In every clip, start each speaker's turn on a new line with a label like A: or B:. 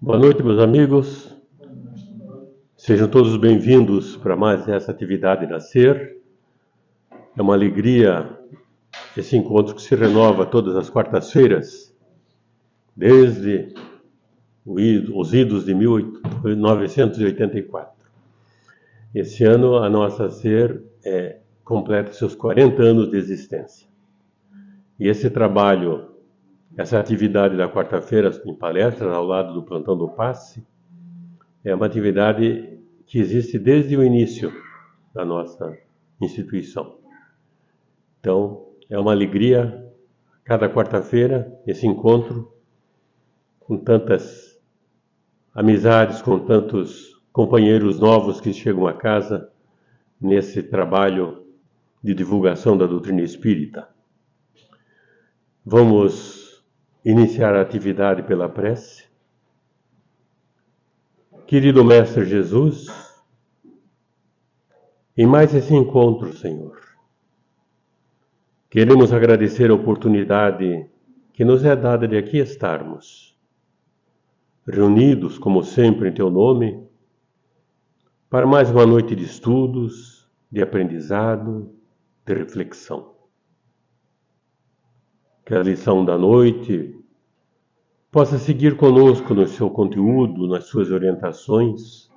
A: Boa noite, meus amigos. Sejam todos bem-vindos para mais essa atividade Nascer. É uma alegria esse encontro que se renova todas as quartas-feiras, desde os idos de 1984. Esse ano a nossa Ser completa seus 40 anos de existência. E esse trabalho, essa atividade da quarta-feira em palestras ao lado do Plantão do Passe, é uma atividade que existe desde o início da nossa instituição. Então, é uma alegria, cada quarta-feira, esse encontro, com tantas amizades, com tantos companheiros novos que chegam a casa, nesse trabalho de divulgação da doutrina espírita. Vamos iniciar a atividade pela prece. Querido Mestre Jesus, em mais esse encontro, Senhor, queremos agradecer a oportunidade que nos é dada de aqui estarmos, reunidos, como sempre, em Teu nome, para mais uma noite de estudos, de aprendizado, de reflexão. Que a lição da noite possa seguir conosco no seu conteúdo, nas suas orientações,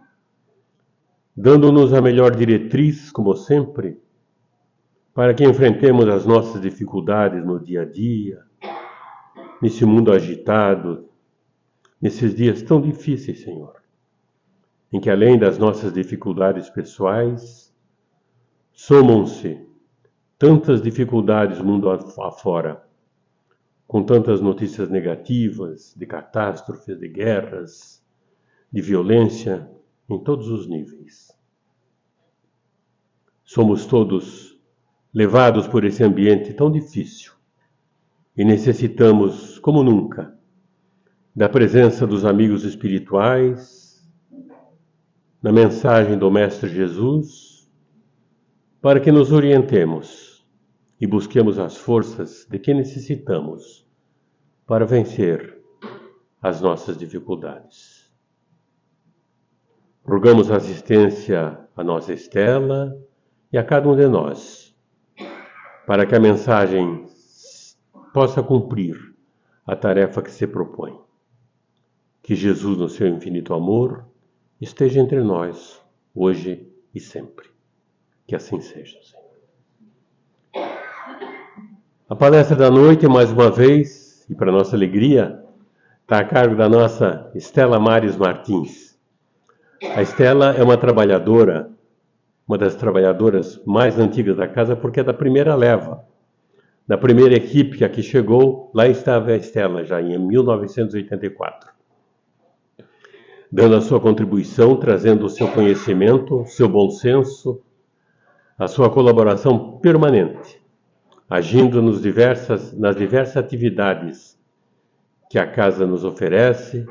A: dando-nos a melhor diretriz, como sempre, para que enfrentemos as nossas dificuldades no dia a dia, nesse mundo agitado, nesses dias tão difíceis, Senhor, em que além das nossas dificuldades pessoais, somam-se tantas dificuldades mundo afora, com tantas notícias negativas, de catástrofes, de guerras, de violência, em todos os níveis. Somos todos levados por esse ambiente tão difícil e necessitamos, como nunca, da presença dos amigos espirituais, na mensagem do Mestre Jesus, para que nos orientemos e busquemos as forças de que necessitamos para vencer as nossas dificuldades. Rogamos assistência à nossa Estela e a cada um de nós, para que a mensagem possa cumprir a tarefa que se propõe. Que Jesus, no seu infinito amor, esteja entre nós, hoje e sempre. Que assim seja, Senhor. A palestra da noite, mais uma vez, e para nossa alegria, está a cargo da nossa Estela Mares Martins. A Estela é uma trabalhadora, uma das trabalhadoras mais antigas da casa, porque é da primeira leva. Da primeira equipe que aqui chegou, lá estava a Estela, já em 1984. Dando a sua contribuição, trazendo o seu conhecimento, o seu bom senso, a sua colaboração permanente, agindo nas diversas atividades que a casa nos oferece,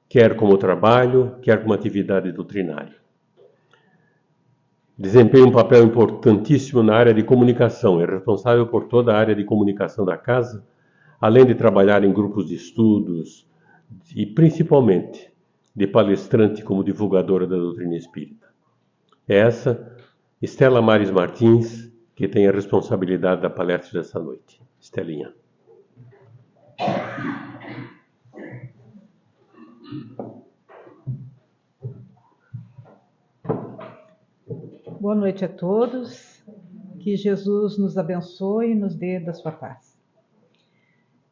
A: quer como trabalho, quer como atividade doutrinária. Desempenha um papel importantíssimo na área de comunicação, é responsável por toda a área de comunicação da casa, além de trabalhar em grupos de estudos e principalmente de palestrante como divulgadora da doutrina espírita. É essa, Estela Mares Martins, que tem a responsabilidade da palestra dessa noite. Estelinha.
B: Boa noite a todos. Que Jesus nos abençoe e nos dê da sua paz.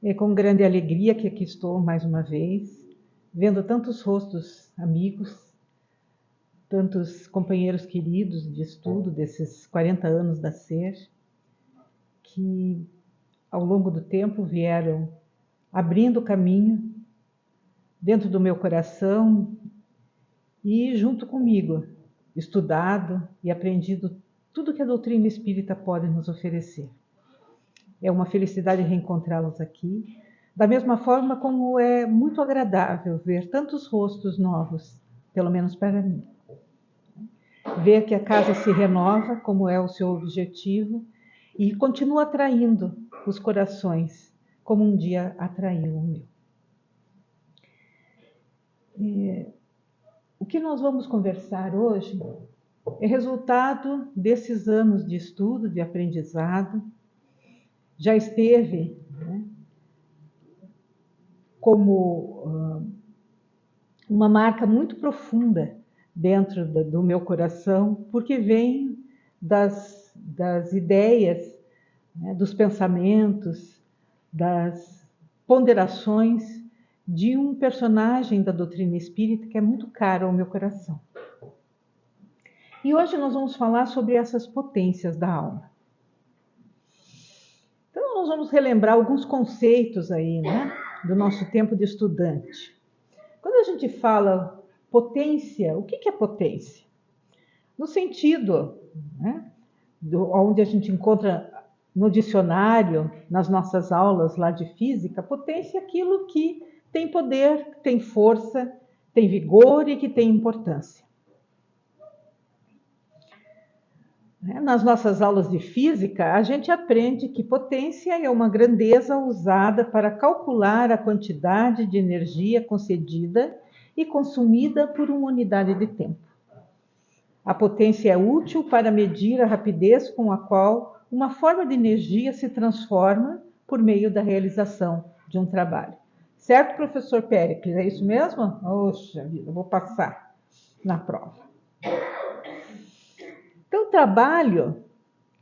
B: É com grande alegria que aqui estou mais uma vez, vendo tantos rostos amigos, tantos companheiros queridos de estudo desses 40 anos da SER, que ao longo do tempo vieram abrindo caminho dentro do meu coração e junto comigo, estudado e aprendido tudo que a doutrina espírita pode nos oferecer. É uma felicidade reencontrá-los aqui, da mesma forma como é muito agradável ver tantos rostos novos, pelo menos para mim. Ver que a casa se renova, como é o seu objetivo, e continua atraindo os corações, como um dia atraiu o meu. O que nós vamos conversar hoje é resultado desses anos de estudo, de aprendizado. Já esteve, né, como uma marca muito profunda dentro do meu coração, porque vem das ideias, né, dos pensamentos, das ponderações de um personagem da doutrina espírita que é muito caro ao meu coração. E hoje nós vamos falar sobre essas potências da alma. Então nós vamos relembrar alguns conceitos aí, né, do nosso tempo de estudante. Quando a gente fala potência, o que é potência? No sentido, né, onde a gente encontra no dicionário, nas nossas aulas lá de física, potência é aquilo que tem poder, tem força, tem vigor e que tem importância. Nas nossas aulas de física, a gente aprende que potência é uma grandeza usada para calcular a quantidade de energia concedida e consumida por uma unidade de tempo. A potência é útil para medir a rapidez com a qual uma forma de energia se transforma por meio da realização de um trabalho. Certo, professor Péricles? É isso mesmo? Oxa vida, vou passar na prova. Então, o trabalho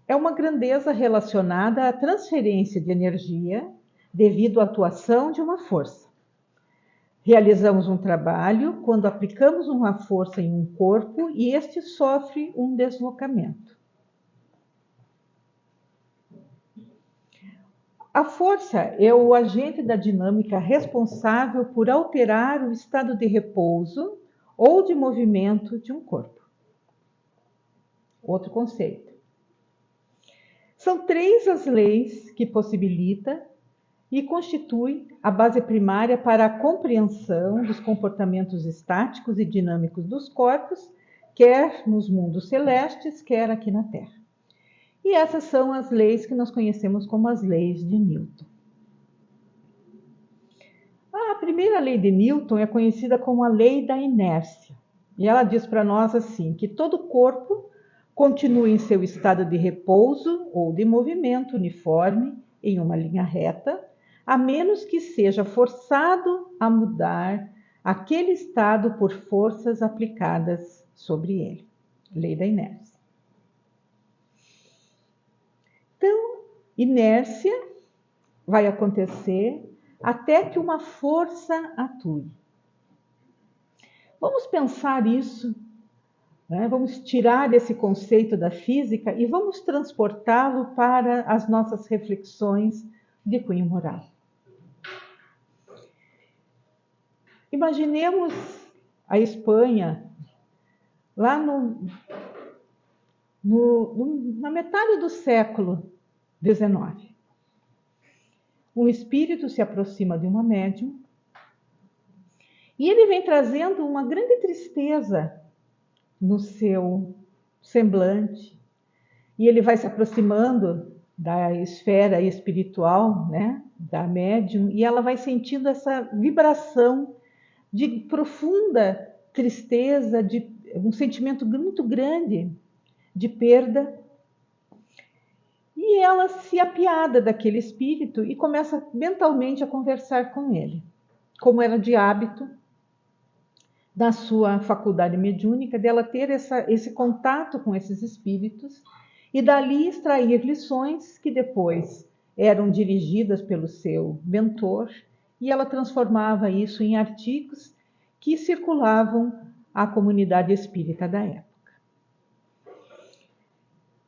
B: é uma grandeza relacionada à transferência de energia devido à atuação de uma força. Realizamos um trabalho quando aplicamos uma força em um corpo e este sofre um deslocamento. A força é o agente da dinâmica responsável por alterar o estado de repouso ou de movimento de um corpo. Outro conceito. São 3 as leis que possibilitam e constituem a base primária para a compreensão dos comportamentos estáticos e dinâmicos dos corpos, quer nos mundos celestes, quer aqui na Terra. E essas são as leis que nós conhecemos como as leis de Newton. A primeira lei de Newton é conhecida como a lei da inércia. E ela diz para nós assim, que todo corpo continua em seu estado de repouso ou de movimento uniforme em uma linha reta, a menos que seja forçado a mudar aquele estado por forças aplicadas sobre ele. Lei da inércia. Então, inércia vai acontecer até que uma força atue. Vamos pensar isso, né? Vamos tirar desse conceito da física e vamos transportá-lo para as nossas reflexões de cunho moral. Imaginemos a Espanha lá na metade do século XIX. Um espírito se aproxima de uma médium e ele vem trazendo uma grande tristeza no seu semblante. E ele vai se aproximando da esfera espiritual, né, da médium, e ela vai sentindo essa vibração de profunda tristeza, de um sentimento muito grande de perda. E ela se apiada daquele espírito e começa mentalmente a conversar com ele, como era de hábito da sua faculdade mediúnica, dela ter esse contato com esses espíritos e dali extrair lições que depois eram dirigidas pelo seu mentor e ela transformava isso em artigos que circulavam à comunidade espírita da época.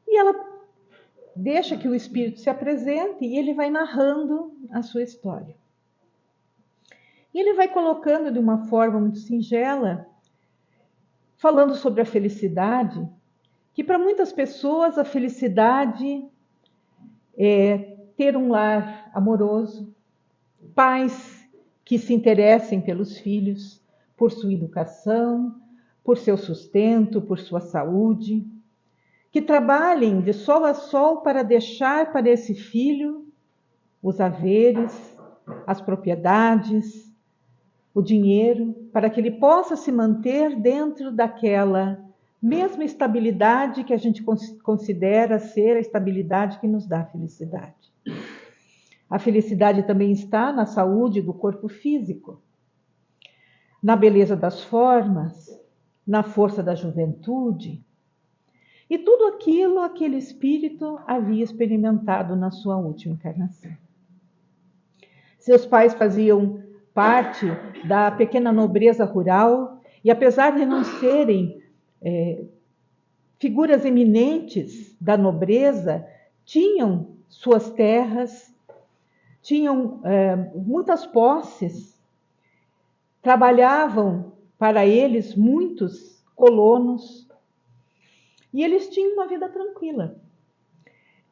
B: E ela deixa que o espírito se apresente e ele vai narrando a sua história. E ele vai colocando de uma forma muito singela, falando sobre a felicidade, que para muitas pessoas a felicidade é ter um lar amoroso, pais que se interessem pelos filhos, por sua educação, por seu sustento, por sua saúde, que trabalhem de sol a sol para deixar para esse filho os haveres, as propriedades, o dinheiro, para que ele possa se manter dentro daquela mesma estabilidade que a gente considera ser a estabilidade que nos dá a felicidade. A felicidade também está na saúde do corpo físico, na beleza das formas, na força da juventude, e tudo aquilo aquele espírito havia experimentado na sua última encarnação. Seus pais faziam parte da pequena nobreza rural e, apesar de não serem figuras eminentes da nobreza, tinham suas terras, tinham muitas posses, trabalhavam para eles muitos colonos e eles tinham uma vida tranquila.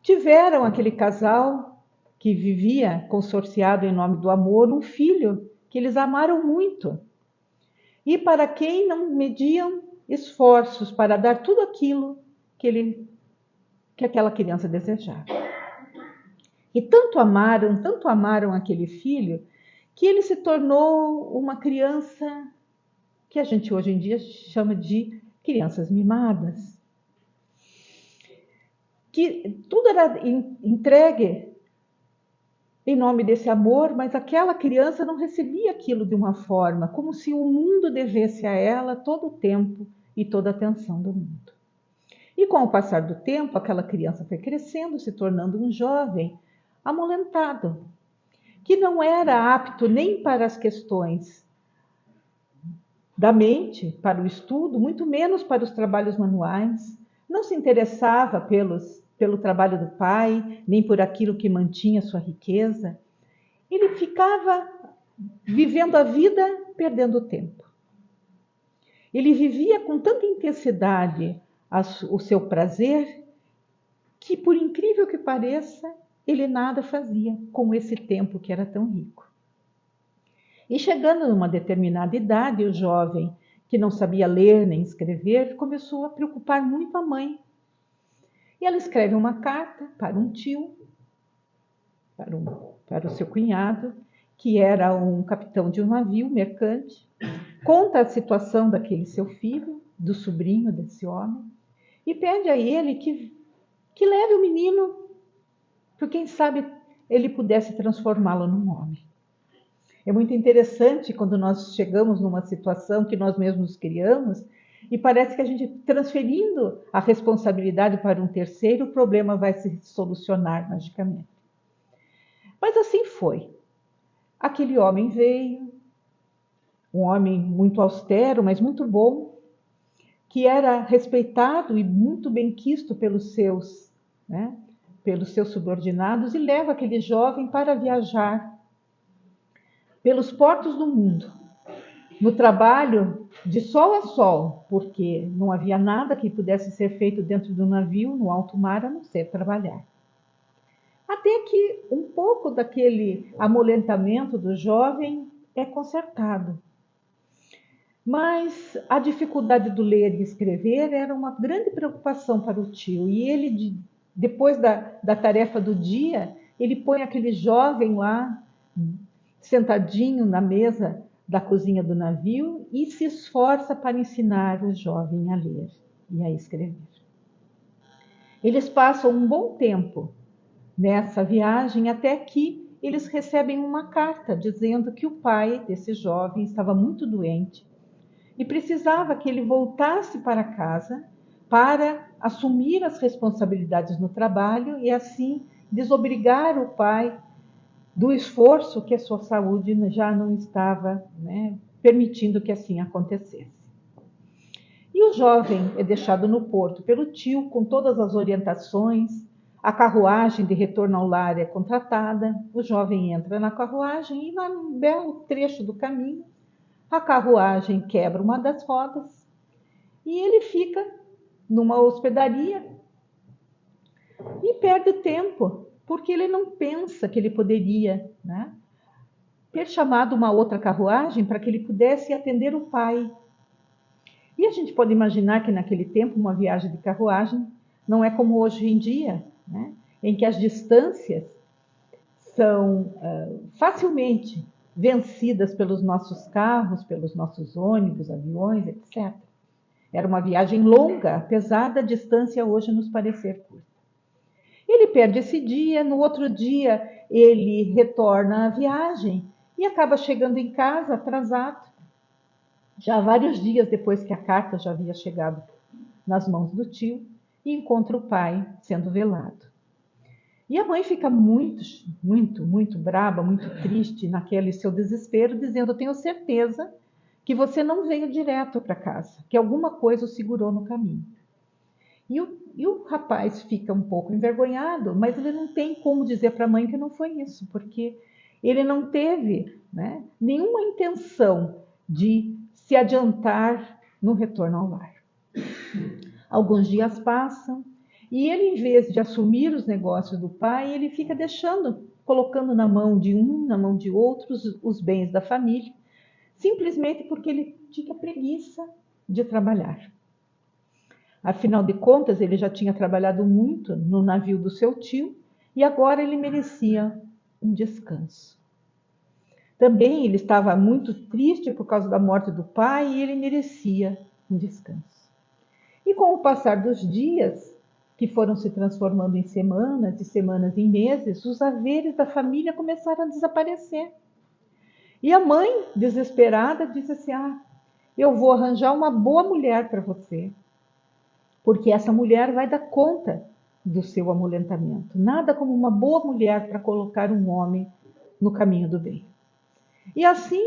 B: Tiveram aquele casal que vivia consorciado em nome do amor, um filho que eles amaram muito e para quem não mediam esforços para dar tudo aquilo que aquela criança desejava. E tanto amaram aquele filho, que ele se tornou uma criança que a gente hoje em dia chama de crianças mimadas. Que tudo era entregue em nome desse amor, mas aquela criança não recebia aquilo de uma forma, como se o mundo devesse a ela todo o tempo e toda a atenção do mundo. E com o passar do tempo, aquela criança foi crescendo, se tornando um jovem amolentado, que não era apto nem para as questões da mente, para o estudo, muito menos para os trabalhos manuais, não se interessava pelo trabalho do pai, nem por aquilo que mantinha sua riqueza. Ele ficava vivendo a vida, perdendo o tempo. Ele vivia com tanta intensidade o seu prazer, que, por incrível que pareça, ele nada fazia com esse tempo que era tão rico. E chegando numa determinada idade, o jovem, que não sabia ler nem escrever, começou a preocupar muito a mãe. E ela escreve uma carta para um tio, para o seu cunhado, que era um capitão de um navio mercante, conta a situação daquele seu filho, do sobrinho desse homem, e pede a ele que leve o menino, porque quem sabe ele pudesse transformá-lo num homem. É muito interessante quando nós chegamos numa situação que nós mesmos criamos e parece que a gente, transferindo a responsabilidade para um terceiro, o problema vai se solucionar magicamente. Mas assim foi. Aquele homem veio, um homem muito austero, mas muito bom, que era respeitado e muito benquisto pelos seus subordinados, e leva aquele jovem para viajar pelos portos do mundo, no trabalho de sol a sol, porque não havia nada que pudesse ser feito dentro do navio, no alto mar, a não ser trabalhar. Até que um pouco daquele amolentamento do jovem é consertado. Mas a dificuldade do ler e escrever era uma grande preocupação para o tio. E ele, depois da tarefa do dia, ele põe aquele jovem lá, sentadinho na mesa da cozinha do navio, e se esforça para ensinar o jovem a ler e a escrever. Eles passam um bom tempo nessa viagem, até que eles recebem uma carta dizendo que o pai desse jovem estava muito doente e precisava que ele voltasse para casa para assumir as responsabilidades no trabalho e assim desobrigar o pai do esforço que a sua saúde já não estava permitindo que assim acontecesse. E o jovem é deixado no porto pelo tio com todas as orientações, a carruagem de retorno ao lar é contratada, o jovem entra na carruagem e, num belo trecho do caminho, a carruagem quebra uma das rodas e ele fica numa hospedaria e perde tempo, porque ele não pensa que ele poderia ter chamado uma outra carruagem para que ele pudesse atender o pai. E a gente pode imaginar que naquele tempo uma viagem de carruagem não é como hoje em dia, em que as distâncias são facilmente vencidas pelos nossos carros, pelos nossos ônibus, aviões, etc. Era uma viagem longa, apesar da distância hoje nos parecer curta. Ele perde esse dia, no outro dia ele retorna à viagem e acaba chegando em casa atrasado, já vários dias depois que a carta já havia chegado nas mãos do tio, e encontra o pai sendo velado. E a mãe fica muito braba, muito triste naquele seu desespero, dizendo: eu tenho certeza que você não veio direto para casa, que alguma coisa o segurou no caminho. E o rapaz fica um pouco envergonhado, mas ele não tem como dizer para a mãe que não foi isso, porque ele não teve, né, nenhuma intenção de se adiantar no retorno ao lar. Alguns dias passam e ele, em vez de assumir os negócios do pai, ele fica colocando na mão de um, na mão de outros, os bens da família, simplesmente porque ele tinha preguiça de trabalhar. Afinal de contas, ele já tinha trabalhado muito no navio do seu tio e agora ele merecia um descanso. Também ele estava muito triste por causa da morte do pai e ele merecia um descanso. E com o passar dos dias, que foram se transformando em semanas e semanas em meses, os haveres da família começaram a desaparecer. E a mãe, desesperada, disse assim: eu vou arranjar uma boa mulher para você, porque essa mulher vai dar conta do seu amulentamento. Nada como uma boa mulher para colocar um homem no caminho do bem. E assim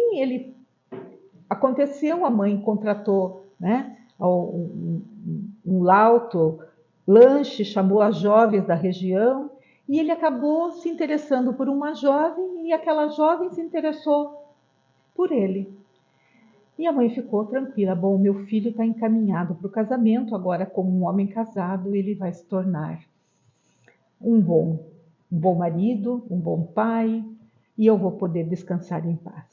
B: aconteceu, a mãe contratou, né, um lauto lanche, chamou as jovens da região e ele acabou se interessando por uma jovem e aquela jovem se interessou por ele. E a mãe ficou tranquila: bom, meu filho está encaminhado para o casamento, agora como um homem casado ele vai se tornar um bom marido, um bom pai, e eu vou poder descansar em paz.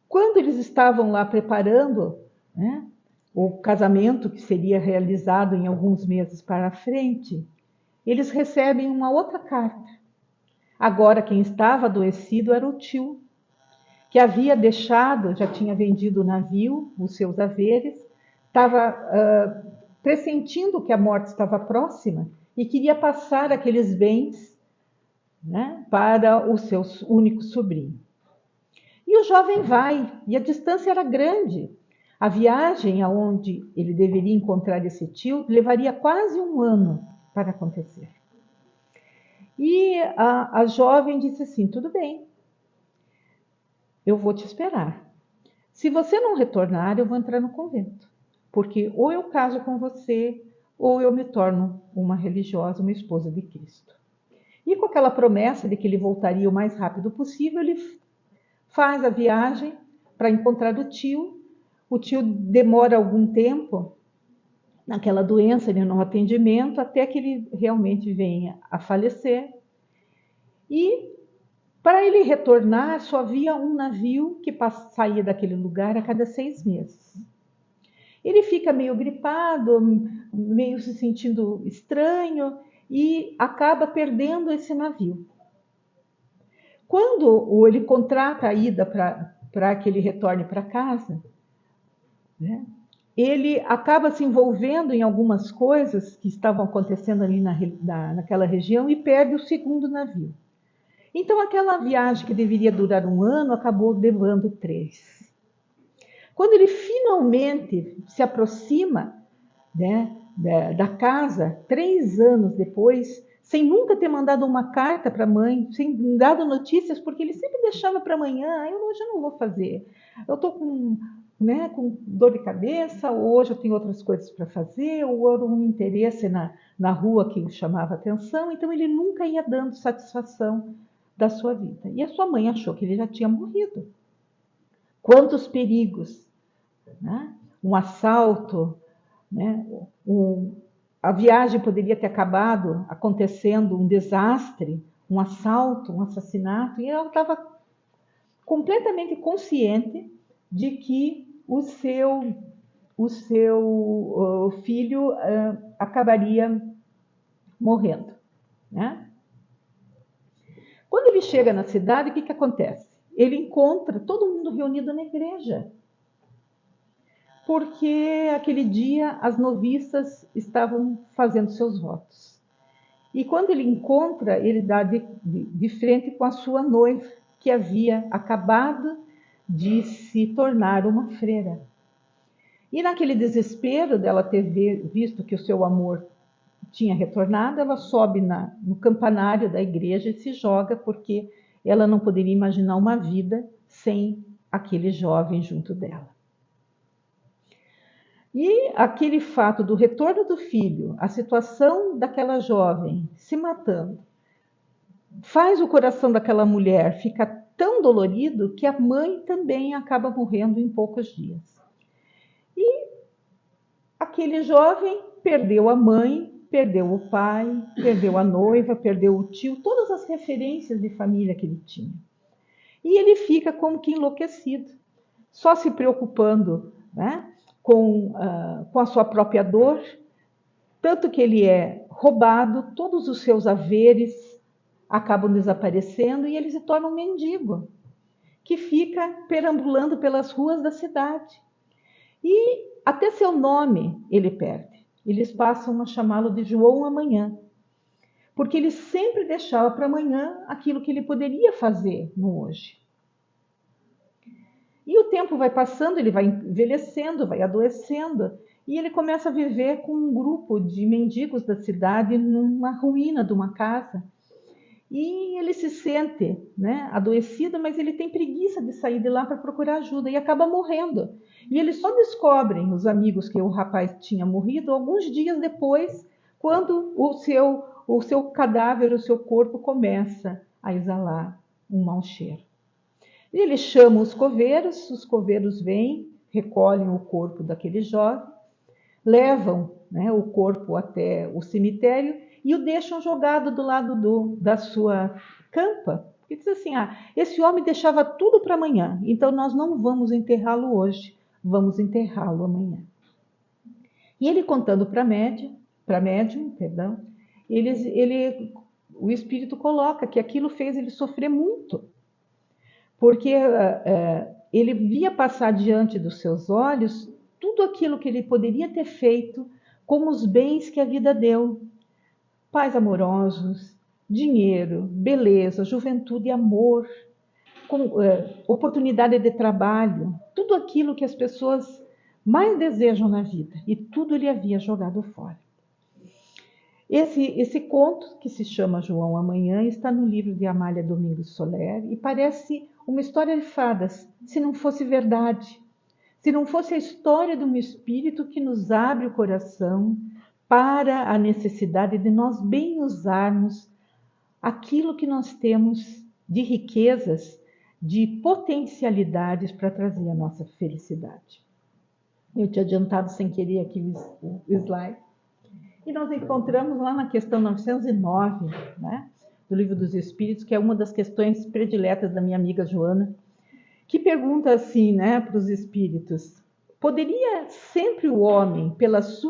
B: Quando eles estavam lá preparando, né, o casamento que seria realizado em alguns meses para frente, eles recebem uma outra carta. Agora quem estava adoecido era o tio, que havia deixado, já tinha vendido o navio, os seus haveres, estava pressentindo que a morte estava próxima e queria passar aqueles bens, né, para o seu único sobrinho. E o jovem vai, e a distância era grande. A viagem aonde ele deveria encontrar esse tio levaria quase um ano para acontecer. E a jovem disse assim: tudo bem, eu vou te esperar. Se você não retornar, eu vou entrar no convento, porque ou eu caso com você, ou eu me torno uma religiosa, uma esposa de Cristo. E com aquela promessa de que ele voltaria o mais rápido possível, ele faz a viagem para encontrar o tio. O tio demora algum tempo naquela doença, no atendimento, até que ele realmente venha a falecer. E para ele retornar, só havia um navio que saía daquele lugar a cada 6 meses. Ele fica meio gripado, meio se sentindo estranho e acaba perdendo esse navio. Quando ele contrata a ida para que ele retorne para casa, né, ele acaba se envolvendo em algumas coisas que estavam acontecendo ali naquela região e perde o segundo navio. Então, aquela viagem que deveria durar um ano acabou levando 3. Quando ele finalmente se aproxima, né, da casa, 3 anos depois, sem nunca ter mandado uma carta para a mãe, sem dado notícias, porque ele sempre deixava para amanhã: hoje eu não vou fazer, eu estou com dor de cabeça, ou hoje eu tenho outras coisas para fazer, ou era um interesse na rua que o chamava atenção, então ele nunca ia dando satisfação da sua vida. E a sua mãe achou que ele já tinha morrido. Quantos perigos, né? Um assalto, né? A viagem poderia ter acabado acontecendo um desastre, um assalto, um assassinato, e ela estava completamente consciente de que o seu filho acabaria morrendo, né? Quando ele chega na cidade, o que acontece? Ele encontra todo mundo reunido na igreja. Porque aquele dia as noviças estavam fazendo seus votos. E quando ele encontra, ele dá de frente com a sua noiva, que havia acabado de se tornar uma freira. E naquele desespero dela ter visto que o seu amor tinha retornado, ela sobe no campanário da igreja e se joga, porque ela não poderia imaginar uma vida sem aquele jovem junto dela. E aquele fato do retorno do filho, a situação daquela jovem se matando, faz o coração daquela mulher ficar tão dolorido que a mãe também acaba morrendo em poucos dias. E aquele jovem perdeu a mãe, perdeu o pai, perdeu a noiva, perdeu o tio, todas as referências de família que ele tinha. E ele fica como que enlouquecido, só se preocupando, né, com a sua própria dor, tanto que ele é roubado, todos os seus haveres acabam desaparecendo e ele se torna um mendigo, que fica perambulando pelas ruas da cidade. E até seu nome ele perde. Eles passam a chamá-lo de João Amanhã, porque ele sempre deixava para amanhã aquilo que ele poderia fazer no hoje. E o tempo vai passando, ele vai envelhecendo, vai adoecendo, e ele começa a viver com um grupo de mendigos da cidade numa ruína de uma casa. E ele se sente, né, adoecido, mas ele tem preguiça de sair de lá para procurar ajuda e acaba morrendo. E eles só descobrem, os amigos, que o rapaz tinha morrido alguns dias depois, quando o seu cadáver, o seu corpo começa a exalar um mau cheiro. E ele chama os coveiros vêm, recolhem o corpo daquele jovem, levam, né, o corpo até o cemitério e o deixam jogado do lado da sua campa. Porque diz assim, esse homem deixava tudo para amanhã, então nós não vamos enterrá-lo hoje, vamos enterrá-lo amanhã. E ele contando para médium, o espírito coloca que aquilo fez ele sofrer muito, porque ele via passar diante dos seus olhos tudo aquilo que ele poderia ter feito com os bens que a vida deu. Pais amorosos, dinheiro, beleza, juventude, amor, oportunidade de trabalho, tudo aquilo que as pessoas mais desejam na vida, e tudo ele havia jogado fora. Esse conto, que se chama João Amanhã, está no livro de Amália Domingos Soler e parece uma história de fadas, se não fosse verdade, se não fosse a história de um espírito que nos abre o coração para a necessidade de nós bem usarmos aquilo que nós temos de riquezas, de potencialidades para trazer a nossa felicidade. Eu tinha adiantado sem querer aqui o slide. E nós encontramos lá na questão 909, né, do Livro dos Espíritos, que é uma das questões prediletas da minha amiga Joana, que pergunta assim, né, para os espíritos: poderia sempre o homem, pelos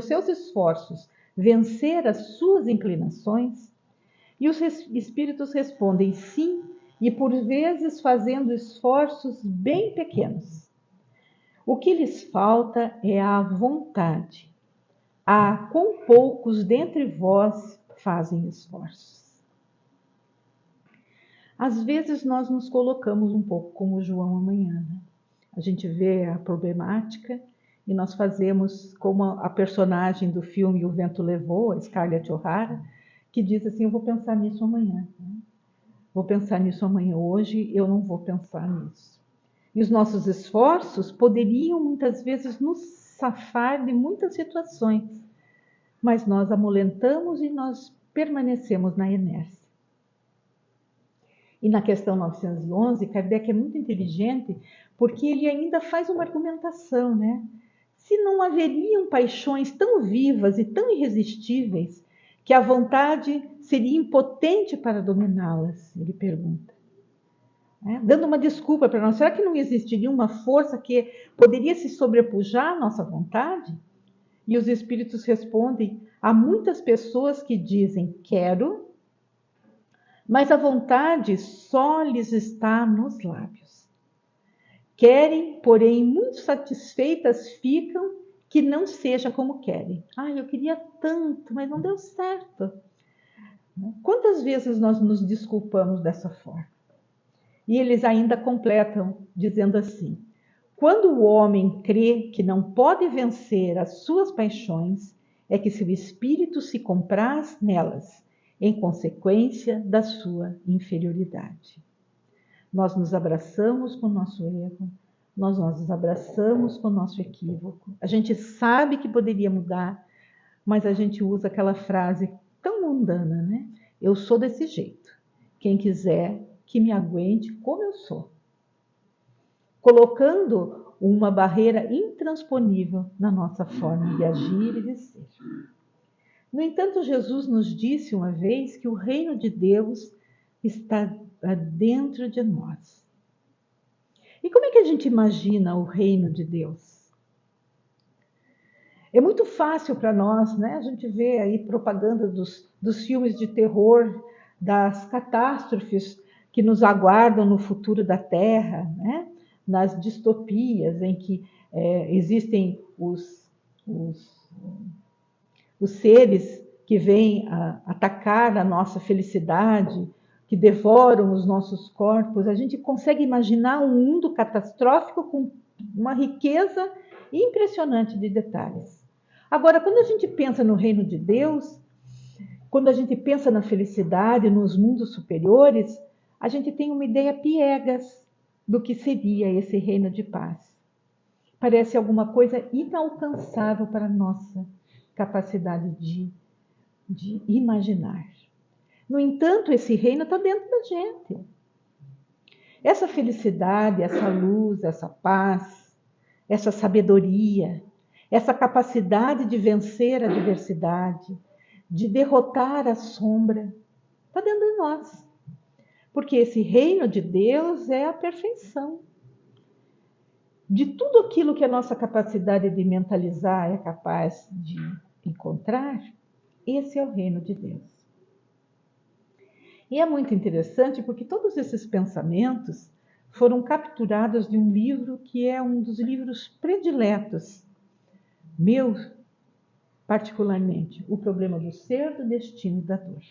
B: seus esforços, vencer as suas inclinações? E os espíritos respondem sim, e por vezes fazendo esforços bem pequenos. O que lhes falta é a vontade. Quão poucos dentre vós fazem esforços. Às vezes nós nos colocamos um pouco como João Amanhã, né? A gente vê a problemática e nós fazemos como a personagem do filme O Vento Levou, a Scarlett O'Hara, que diz assim: eu vou pensar nisso amanhã, né? Vou pensar nisso amanhã, hoje eu não vou pensar nisso. E os nossos esforços poderiam muitas vezes nos safar de muitas situações, mas nós amolentamos e nós permanecemos na inércia. E na questão 911, Kardec é muito inteligente, porque ele ainda faz uma argumentação, né? Se não haveriam paixões tão vivas e tão irresistíveis que a vontade seria impotente para dominá-las, ele pergunta. Dando uma desculpa para nós, será que não existiria uma força que poderia se sobrepujar à nossa vontade? E os espíritos respondem: há muitas pessoas que dizem quero, mas a vontade só lhes está nos lábios. Querem, porém, muito satisfeitas ficam que não seja como querem. Eu queria tanto, mas não deu certo. Quantas vezes nós nos desculpamos dessa forma? E eles ainda completam dizendo assim: quando o homem crê que não pode vencer as suas paixões, é que seu espírito se compraz nelas, em consequência da sua inferioridade. Nós nos abraçamos com o nosso erro, nós nos abraçamos com o nosso equívoco. A gente sabe que poderia mudar, mas a gente usa aquela frase tão mundana, né? Eu sou desse jeito. Quem quiser que me aguente como eu sou. Colocando uma barreira intransponível na nossa forma de agir e de ser. No entanto, Jesus nos disse uma vez que o reino de Deus está dentro de nós. E como é que a gente imagina o reino de Deus? É muito fácil para nós, né? A gente vê aí propaganda dos filmes de terror, das catástrofes que nos aguardam no futuro da Terra, né? Nas distopias em que existem os seres que vêm atacar a nossa felicidade, que devoram os nossos corpos. A gente consegue imaginar um mundo catastrófico com uma riqueza impressionante de detalhes. Agora, quando a gente pensa no reino de Deus, quando a gente pensa na felicidade, nos mundos superiores, a gente tem uma ideia piegas do que seria esse reino de paz. Parece alguma coisa inalcançável para a nossa capacidade de imaginar. No entanto, esse reino está dentro da gente. Essa felicidade, essa luz, essa paz, essa sabedoria, essa capacidade de vencer a adversidade, de derrotar a sombra, está dentro de nós. Porque esse reino de Deus é a perfeição. De tudo aquilo que a nossa capacidade de mentalizar é capaz de encontrar, esse é o reino de Deus. E é muito interessante porque todos esses pensamentos foram capturados de um livro que é um dos livros prediletos, meu particularmente, O Problema do Ser, do Destino e da Dor.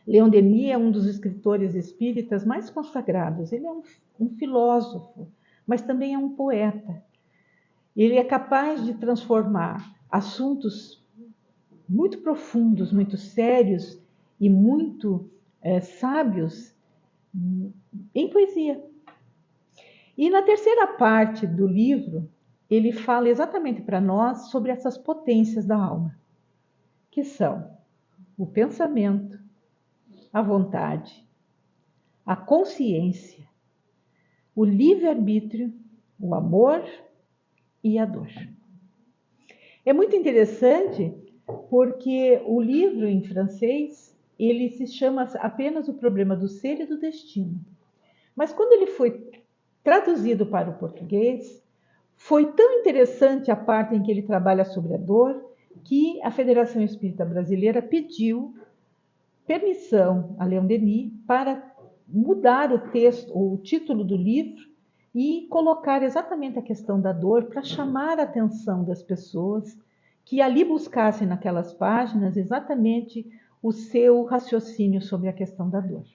B: Leon Denis é um dos escritores espíritas mais consagrados. Ele é um filósofo, mas também é um poeta. Ele é capaz de transformar assuntos muito profundos, muito sérios e muito sábios em poesia. E na terceira parte do livro, ele fala exatamente para nós sobre essas potências da alma, que são o pensamento, a vontade, a consciência, o livre-arbítrio, o amor e a dor. É muito interessante porque o livro em francês, ele se chama apenas O Problema do Ser e do Destino. Mas quando ele foi traduzido para o português, foi tão interessante a parte em que ele trabalha sobre a dor, que a Federação Espírita Brasileira pediu permissão a Leon Denis para mudar o texto, o título do livro, e colocar exatamente a questão da dor para chamar a atenção das pessoas que ali buscassem naquelas páginas exatamente o seu raciocínio sobre a questão da dor.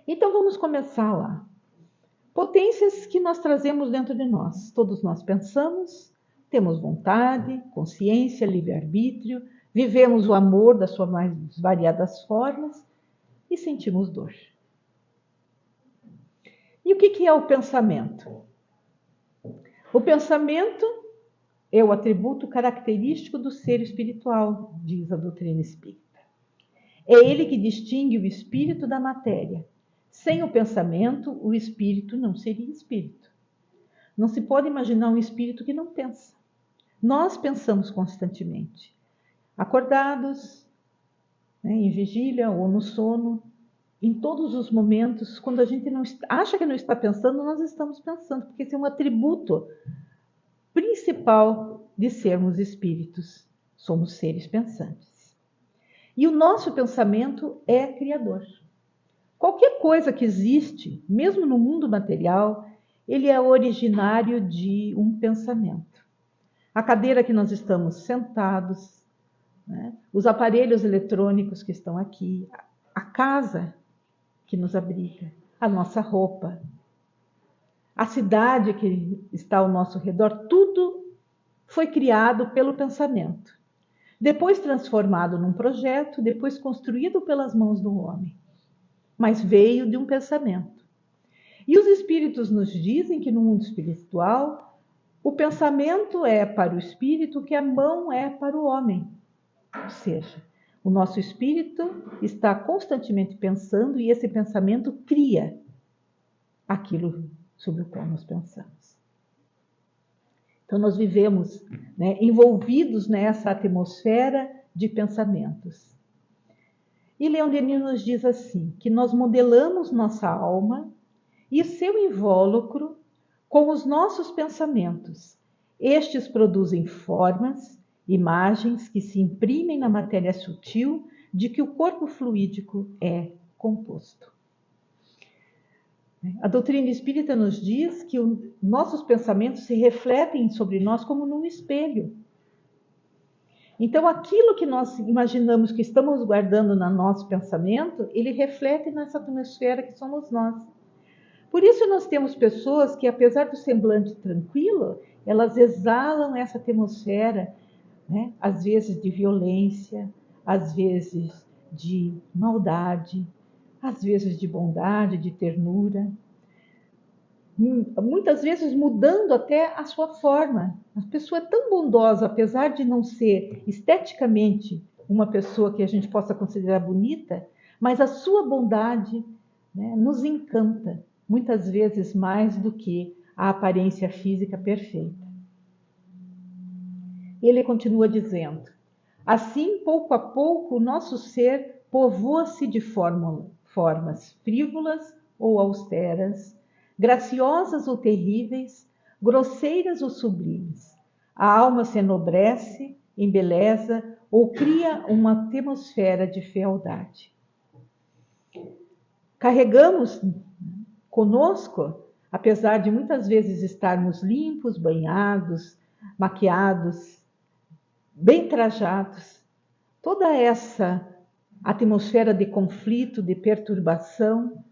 B: Então vamos começar lá. Potências que nós trazemos dentro de nós. Todos nós pensamos, temos vontade, consciência, livre-arbítrio, vivemos o amor das suas mais variadas formas e sentimos dor. E o que é o pensamento? O pensamento é o atributo característico do ser espiritual, diz a doutrina espírita. É ele que distingue o espírito da matéria. Sem o pensamento, o espírito não seria espírito. Não se pode imaginar um espírito que não pensa. Nós pensamos constantemente. Acordados, em vigília ou no sono, em todos os momentos, quando a gente acha que não está pensando, nós estamos pensando, porque esse é um atributo principal de sermos espíritos. Somos seres pensantes. E o nosso pensamento é criador. Qualquer coisa que existe, mesmo no mundo material, ele é originário de um pensamento. A cadeira que nós estamos sentados, né? Os aparelhos eletrônicos que estão aqui, a casa que nos abriga, a nossa roupa, a cidade que está ao nosso redor, tudo foi criado pelo pensamento. Depois transformado num projeto, depois construído pelas mãos do homem. Mas veio de um pensamento. E os espíritos nos dizem que no mundo espiritual, o pensamento é para o espírito o que a mão é para o homem. Ou seja, o nosso espírito está constantemente pensando e esse pensamento cria aquilo sobre o qual nós pensamos. Então nós vivemos, né, envolvidos nessa atmosfera de pensamentos. E Leon Denis nos diz assim, que nós modelamos nossa alma e seu invólucro com os nossos pensamentos. Estes produzem formas, imagens que se imprimem na matéria sutil de que o corpo fluídico é composto. A doutrina espírita nos diz que nossos pensamentos se refletem sobre nós como num espelho. Então, aquilo que nós imaginamos que estamos guardando no nosso pensamento, ele reflete nessa atmosfera que somos nós. Por isso, nós temos pessoas que, apesar do semblante tranquilo, elas exalam essa atmosfera, né? Às vezes de violência, às vezes de maldade, às vezes de bondade, de ternura. Muitas vezes mudando até a sua forma. A pessoa é tão bondosa, apesar de não ser esteticamente uma pessoa que a gente possa considerar bonita, mas a sua bondade, né, nos encanta, muitas vezes mais do que a aparência física perfeita. Ele continua dizendo, assim, pouco a pouco, o nosso ser povoa-se de formas frívolas ou austeras, graciosas ou terríveis, grosseiras ou sublimes. A alma se enobrece, embeleza ou cria uma atmosfera de fealdade. Carregamos conosco, apesar de muitas vezes estarmos limpos, banhados, maquiados, bem trajados, toda essa atmosfera de conflito, de perturbação,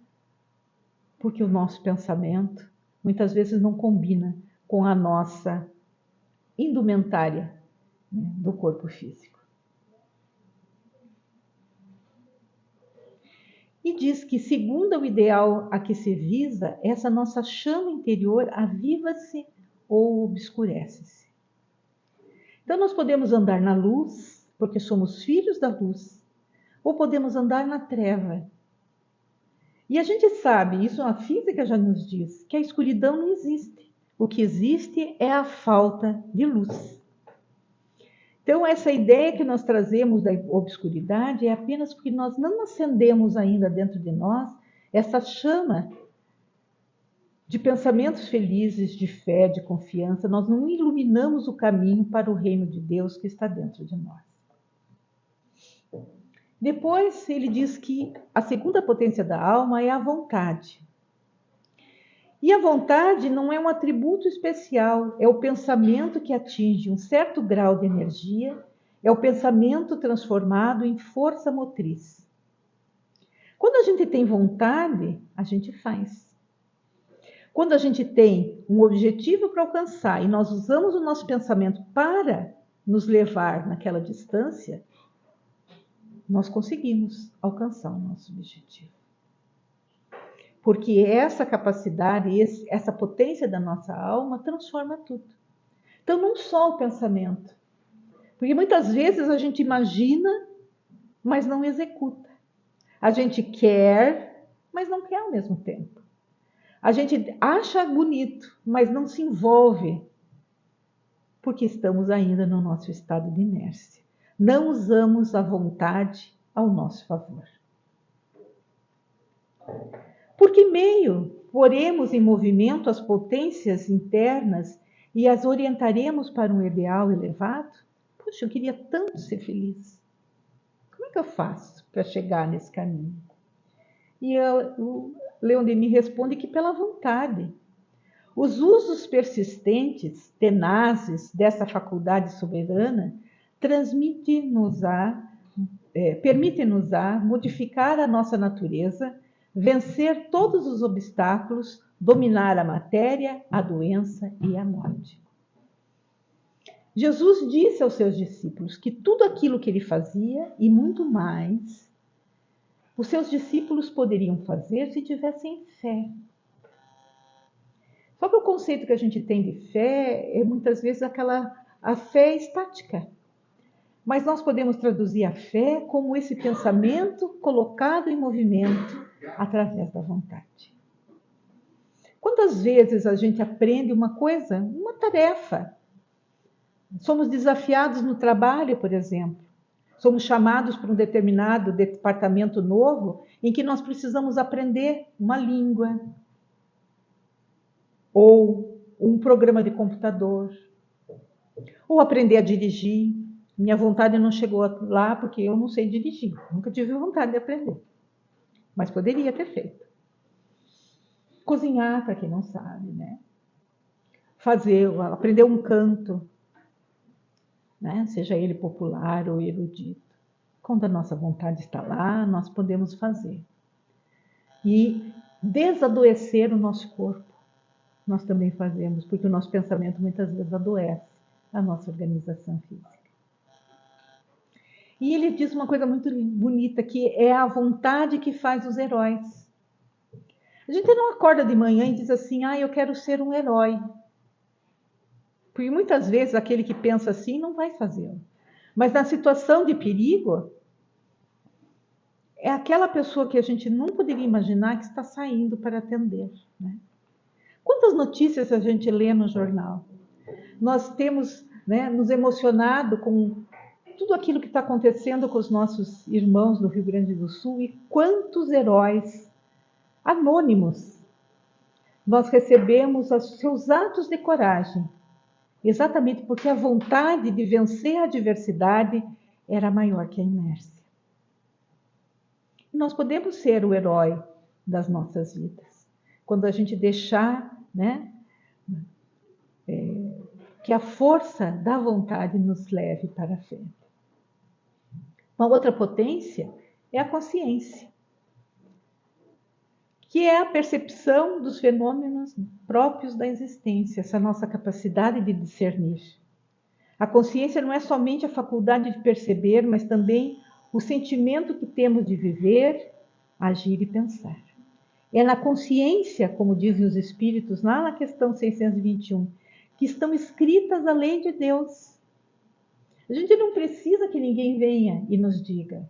B: porque o nosso pensamento muitas vezes não combina com a nossa indumentária, né, do corpo físico. E diz que, segundo o ideal a que se visa, essa nossa chama interior aviva-se ou obscurece-se. Então nós podemos andar na luz, porque somos filhos da luz, ou podemos andar na treva. E a gente sabe, isso a física já nos diz, que a escuridão não existe. O que existe é a falta de luz. Então, essa ideia que nós trazemos da obscuridade é apenas porque nós não acendemos ainda dentro de nós essa chama de pensamentos felizes, de fé, de confiança. Nós não iluminamos o caminho para o reino de Deus que está dentro de nós. Depois, ele diz que a segunda potência da alma é a vontade. E a vontade não é um atributo especial, é o pensamento que atinge um certo grau de energia, é o pensamento transformado em força motriz. Quando a gente tem vontade, a gente faz. Quando a gente tem um objetivo para alcançar e nós usamos o nosso pensamento para nos levar naquela distância, nós conseguimos alcançar o nosso objetivo. Porque essa capacidade, essa potência da nossa alma transforma tudo. Então, não só o pensamento. Porque muitas vezes a gente imagina, mas não executa. A gente quer, mas não quer ao mesmo tempo. A gente acha bonito, mas não se envolve. Porque estamos ainda no nosso estado de inércia. Não usamos a vontade ao nosso favor. Por que meio poremos em movimento as potências internas e as orientaremos para um ideal elevado? Puxa, eu queria tanto ser feliz. Como é que eu faço para chegar nesse caminho? E o Leon Denis responde que pela vontade. Os usos persistentes, tenazes dessa faculdade soberana permitem-nos modificar a nossa natureza, vencer todos os obstáculos, dominar a matéria, a doença e a morte. Jesus disse aos seus discípulos que tudo aquilo que ele fazia e muito mais, os seus discípulos poderiam fazer se tivessem fé. Só que o conceito que a gente tem de fé é muitas vezes a fé estática. Mas nós podemos traduzir a fé como esse pensamento colocado em movimento através da vontade. Quantas vezes a gente aprende uma coisa, uma tarefa? Somos desafiados no trabalho, por exemplo. Somos chamados para um determinado departamento novo em que nós precisamos aprender uma língua ou um programa de computador ou aprender a dirigir. Minha vontade não chegou lá porque eu não sei dirigir. Nunca tive vontade de aprender. Mas poderia ter feito. Cozinhar, para quem não sabe, né? Aprender um canto, né? Seja ele popular ou erudito. Quando a nossa vontade está lá, nós podemos fazer. E desadoecer o nosso corpo, nós também fazemos, porque o nosso pensamento muitas vezes adoece a nossa organização física. E ele diz uma coisa muito bonita, que é a vontade que faz os heróis. A gente não acorda de manhã e diz assim, eu quero ser um herói. Porque muitas vezes aquele que pensa assim não vai fazê-lo. Mas na situação de perigo, é aquela pessoa que a gente não poderia imaginar que está saindo para atender, né? Quantas notícias a gente lê no jornal? Nós temos, né, nos emocionado com tudo aquilo que está acontecendo com os nossos irmãos do Rio Grande do Sul e quantos heróis anônimos nós recebemos os seus atos de coragem, exatamente porque a vontade de vencer a adversidade era maior que a inércia. E nós podemos ser o herói das nossas vidas, quando a gente deixar, né, que a força da vontade nos leve para a frente. Uma outra potência é a consciência, que é a percepção dos fenômenos próprios da existência, essa nossa capacidade de discernir. A consciência não é somente a faculdade de perceber, mas também o sentimento que temos de viver, agir e pensar. É na consciência, como dizem os espíritos lá na questão 621, que estão escritas a lei de Deus. A gente não precisa que ninguém venha e nos diga,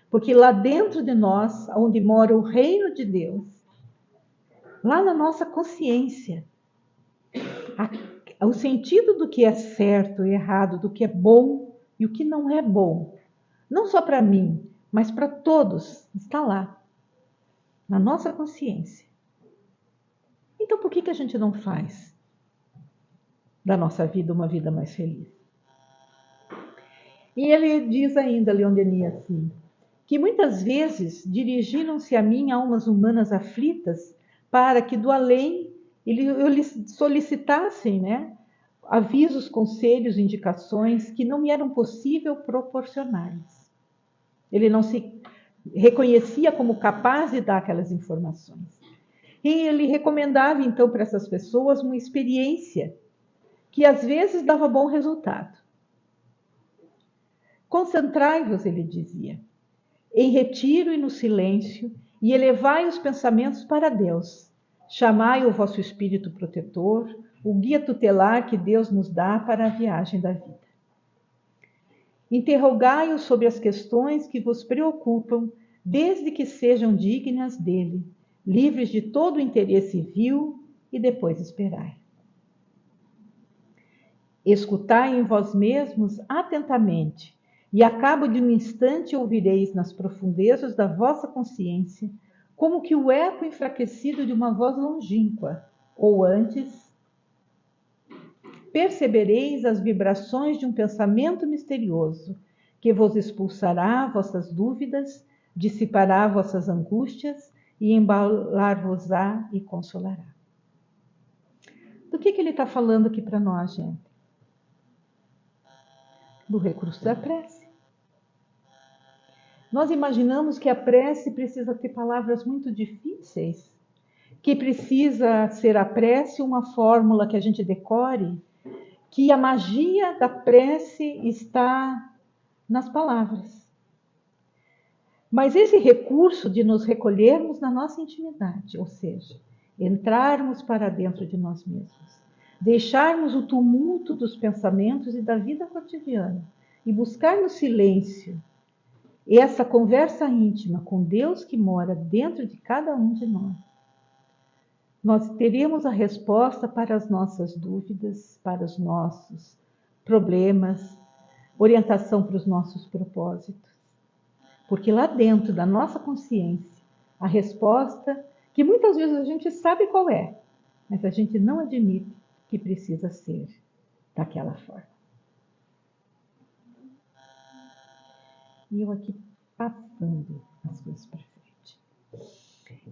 B: porque lá dentro de nós, onde mora o reino de Deus, lá na nossa consciência, o sentido do que é certo e errado, do que é bom e o que não é bom, não só para mim, mas para todos, está lá, na nossa consciência. Então, por que a gente não faz da nossa vida uma vida mais feliz? E ele diz ainda, Leon Denis, assim, que muitas vezes dirigiram-se a mim almas humanas aflitas para que do além eu lhes solicitassem, né, avisos, conselhos, indicações que não me eram possível proporcionar-lhes. Ele não se reconhecia como capaz de dar aquelas informações. E ele recomendava, então, para essas pessoas uma experiência que às vezes dava bom resultado. Concentrai-vos, ele dizia, em retiro e no silêncio, e elevai os pensamentos para Deus. Chamai o vosso espírito protetor, o guia tutelar que Deus nos dá para a viagem da vida. Interrogai-o sobre as questões que vos preocupam, desde que sejam dignas dele, livres de todo o interesse vil, e depois esperai. Escutai em vós mesmos atentamente, e a cabo de um instante ouvireis nas profundezas da vossa consciência, como que o eco enfraquecido de uma voz longínqua, ou antes, percebereis as vibrações de um pensamento misterioso, que vos expulsará vossas dúvidas, dissipará vossas angústias e embalar-vos-á e consolará. Do que ele está falando aqui para nós, gente? Do recurso da prece. Nós imaginamos que a prece precisa ter palavras muito difíceis, que precisa ser a prece uma fórmula que a gente decore, que a magia da prece está nas palavras. Mas esse recurso de nos recolhermos na nossa intimidade, ou seja, entrarmos para dentro de nós mesmos, deixarmos o tumulto dos pensamentos e da vida cotidiana e buscar no silêncio essa conversa íntima com Deus que mora dentro de cada um de nós, nós teremos a resposta para as nossas dúvidas, para os nossos problemas, orientação para os nossos propósitos. Porque lá dentro da nossa consciência, a resposta, que muitas vezes a gente sabe qual é, mas a gente não admite que precisa ser daquela forma. E eu aqui passando as coisas para frente.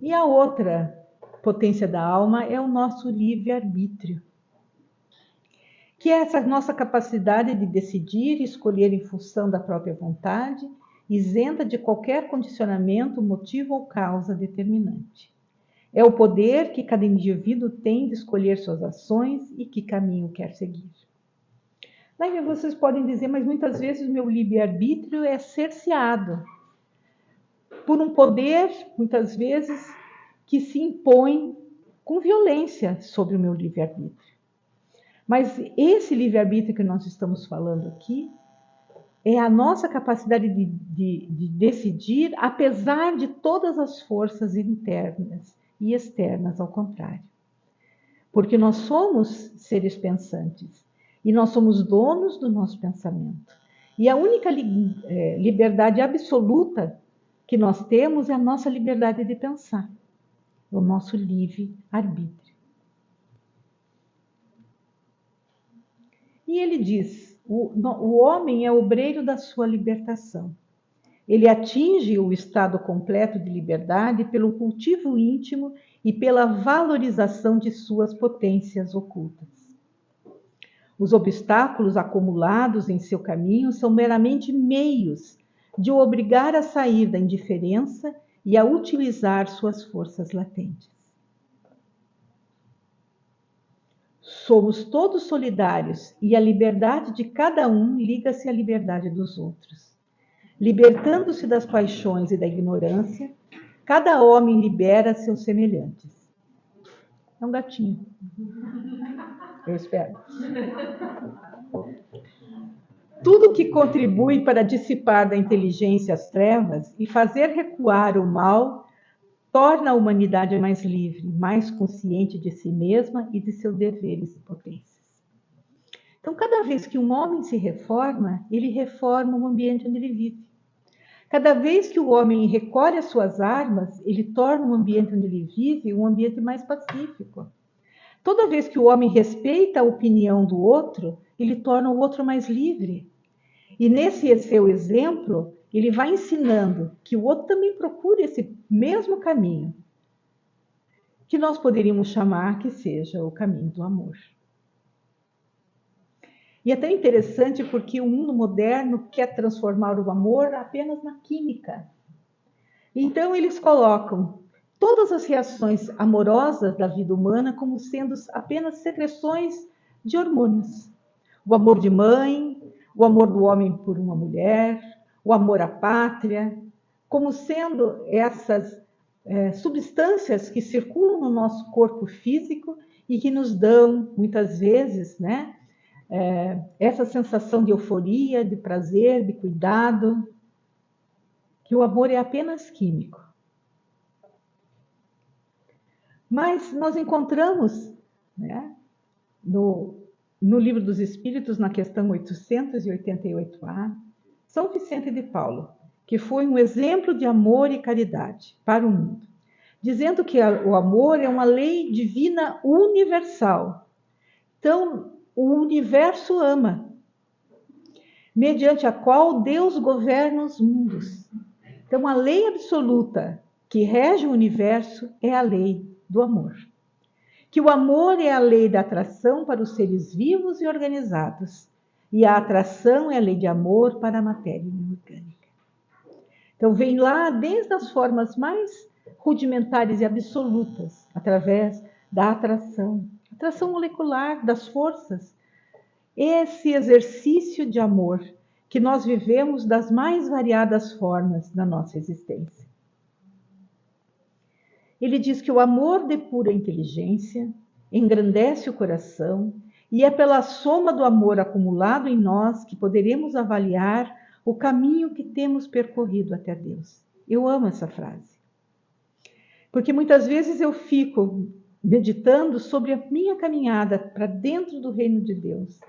B: E a outra potência da alma é o nosso livre-arbítrio, que é essa nossa capacidade de decidir e escolher em função da própria vontade, isenta de qualquer condicionamento, motivo ou causa determinante. É o poder que cada indivíduo tem de escolher suas ações e que caminho quer seguir. Daí vocês podem dizer, mas muitas vezes o meu livre-arbítrio é cerceado por um poder, muitas vezes, que se impõe com violência sobre o meu livre-arbítrio. Mas esse livre-arbítrio que nós estamos falando aqui é a nossa capacidade de decidir, apesar de todas as forças internas e externas, ao contrário. Porque nós somos seres pensantes e nós somos donos do nosso pensamento. E a única liberdade absoluta que nós temos é a nossa liberdade de pensar, o nosso livre-arbítrio. E ele diz, o homem é obreiro da sua libertação. Ele atinge o estado completo de liberdade pelo cultivo íntimo e pela valorização de suas potências ocultas. Os obstáculos acumulados em seu caminho são meramente meios de o obrigar a sair da indiferença e a utilizar suas forças latentes. Somos todos solidários e a liberdade de cada um liga-se à liberdade dos outros. Libertando-se das paixões e da ignorância, cada homem libera seus semelhantes. É um gatinho. Eu espero. Tudo que contribui para dissipar da inteligência as trevas e fazer recuar o mal torna a humanidade mais livre, mais consciente de si mesma e de seus deveres e potências. Então, cada vez que um homem se reforma, ele reforma o ambiente onde ele vive. Cada vez que o homem recolhe as suas armas, ele torna o ambiente onde ele vive um ambiente mais pacífico. Toda vez que o homem respeita a opinião do outro, ele torna o outro mais livre. E nesse seu exemplo, ele vai ensinando que o outro também procure esse mesmo caminho, que nós poderíamos chamar que seja o caminho do amor. E é tão interessante porque o mundo moderno quer transformar o amor apenas na química. Então eles colocam todas as reações amorosas da vida humana como sendo apenas secreções de hormônios. O amor de mãe, o amor do homem por uma mulher, o amor à pátria, como sendo essas substâncias que circulam no nosso corpo físico e que nos dão, muitas vezes, né, essa sensação de euforia, de prazer, de cuidado, que o amor é apenas químico. Mas nós encontramos, né, no Livro dos Espíritos, na questão 888A, São Vicente de Paulo, que foi um exemplo de amor e caridade para o mundo, dizendo que o amor é uma lei divina universal. Então, o universo ama. mediante a qual Deus governa os mundos. Então, a lei absoluta que rege o universo é a lei do amor. Que o amor é a lei da atração para os seres vivos e organizados, e a atração é a lei de amor para a matéria inorgânica. Então, vem lá desde as formas mais rudimentares e absolutas, através da atração molecular, das forças, esse exercício de amor que nós vivemos das mais variadas formas na nossa existência. Ele diz que o amor depura a inteligência, engrandece o coração, e é pela soma do amor acumulado em nós que poderemos avaliar o caminho que temos percorrido até Deus. Eu amo essa frase. Porque muitas vezes eu fico meditando sobre a minha caminhada para dentro do reino de Deus.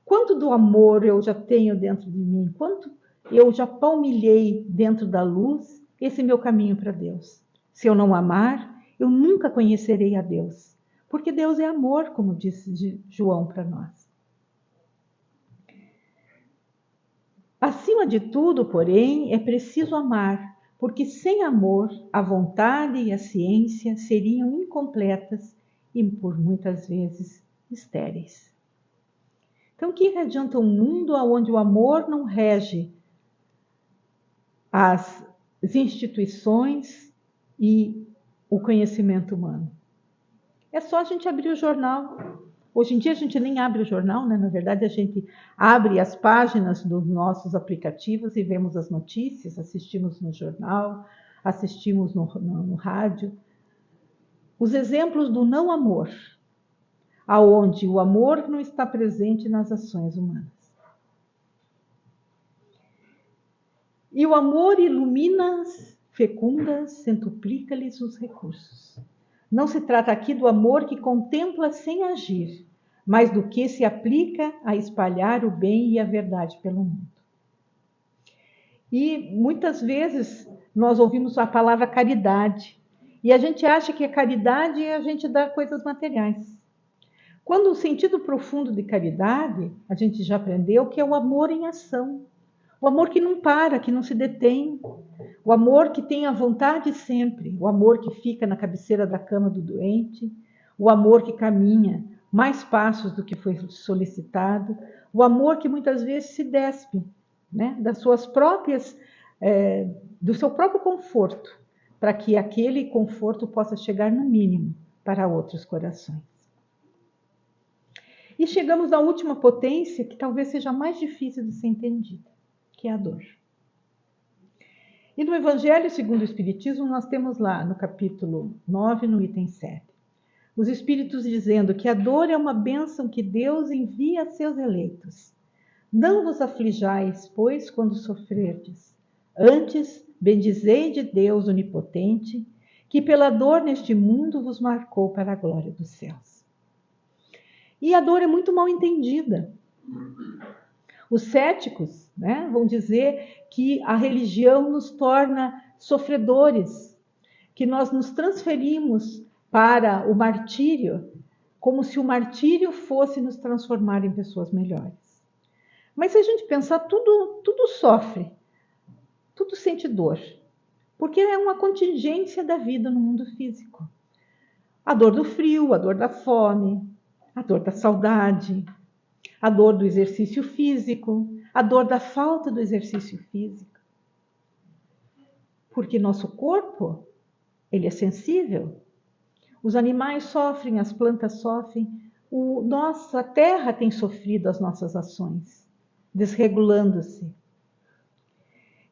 B: Quanto do amor eu já tenho dentro de mim? Quanto eu já palmilhei dentro da luz esse meu caminho para Deus? Se eu não amar, eu nunca conhecerei a Deus. Porque Deus é amor, como disse João para nós. Acima de tudo, porém, é preciso amar, porque sem amor, a vontade e a ciência seriam incompletas e, por muitas vezes, estéreis. Então, o que adianta um mundo onde o amor não rege as instituições e o conhecimento humano? É só a gente abrir o jornal. Hoje em dia a gente nem abre o jornal, né? Na verdade a gente abre as páginas dos nossos aplicativos e vemos as notícias, assistimos no jornal, assistimos no rádio. Os exemplos do não amor, aonde o amor não está presente nas ações humanas. E o amor ilumina-as, fecunda-as, centuplica-lhes os recursos. Não se trata aqui do amor que contempla sem agir, mas do que se aplica a espalhar o bem e a verdade pelo mundo. E muitas vezes nós ouvimos a palavra caridade, e a gente acha que a caridade é a gente dar coisas materiais. Quando o sentido profundo de caridade, a gente já aprendeu que é o amor em ação. O amor que não para, que não se detém. O amor que tem a vontade sempre. O amor que fica na cabeceira da cama do doente. O amor que caminha mais passos do que foi solicitado. O amor que muitas vezes se despe, né, das suas próprias, do seu próprio conforto, para que aquele conforto possa chegar no mínimo para outros corações. E chegamos à última potência, que talvez seja a mais difícil de ser entendida, que é a dor. E no Evangelho segundo o Espiritismo, nós temos lá no capítulo 9, no item 7, os Espíritos dizendo que a dor é uma bênção que Deus envia a seus eleitos. Não vos aflijais, pois, quando sofrerdes. Antes, bendizei de Deus onipotente, que pela dor neste mundo vos marcou para a glória dos céus. E a dor é muito mal entendida. Os céticos, né, vão dizer que a religião nos torna sofredores, que nós nos transferimos para o martírio, como se o martírio fosse nos transformar em pessoas melhores. Mas se a gente pensar, tudo sofre, tudo sente dor, porque é uma contingência da vida no mundo físico. A dor do frio, a dor da fome, a dor da saudade, a dor do exercício físico, a dor da falta do exercício físico. Porque nosso corpo, ele é sensível. Os animais sofrem, as plantas sofrem, nossa terra tem sofrido as nossas ações, desregulando-se.